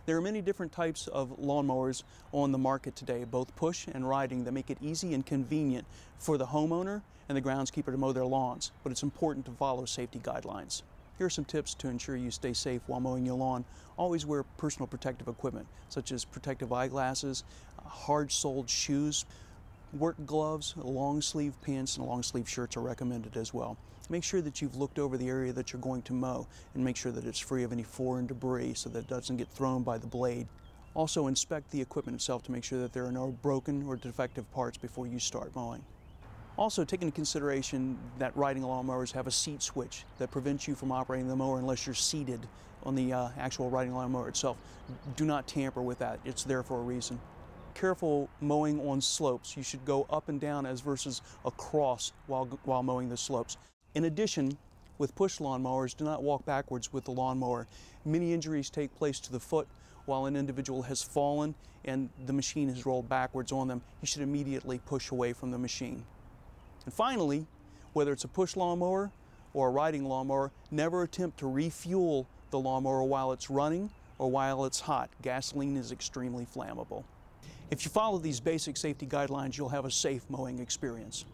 There are many different types of lawnmowers on the market today, both push and riding, that make it easy and convenient for the homeowner and the groundskeeper to mow their lawns, but it's important to follow safety guidelines. Here are some tips to ensure you stay safe while mowing your lawn. Always wear personal protective equipment, such as protective eyeglasses, hard-soled shoes, work gloves, long sleeve pants, and long sleeve shirts are recommended as well. Make sure that you've looked over the area that you're going to mow and make sure that it's free of any foreign debris so that it doesn't get thrown by the blade. Also inspect the equipment itself to make sure that there are no broken or defective parts before you start mowing. Also take into consideration that riding lawnmowers have a seat switch that prevents you from operating the mower unless you're seated on the actual riding lawnmower itself. Do not tamper with that. It's there for a reason. Careful mowing on slopes. You should go up and down as versus across while mowing the slopes. In addition, with push lawnmowers, do not walk backwards with the lawnmower. Many injuries take place to the foot while an individual has fallen and the machine has rolled backwards on them. You should immediately push away from the machine. And finally, whether it's a push lawnmower or a riding lawnmower, never attempt to refuel the lawnmower while it's running or while it's hot. Gasoline is extremely flammable. If you follow these basic safety guidelines, you'll have a safe mowing experience.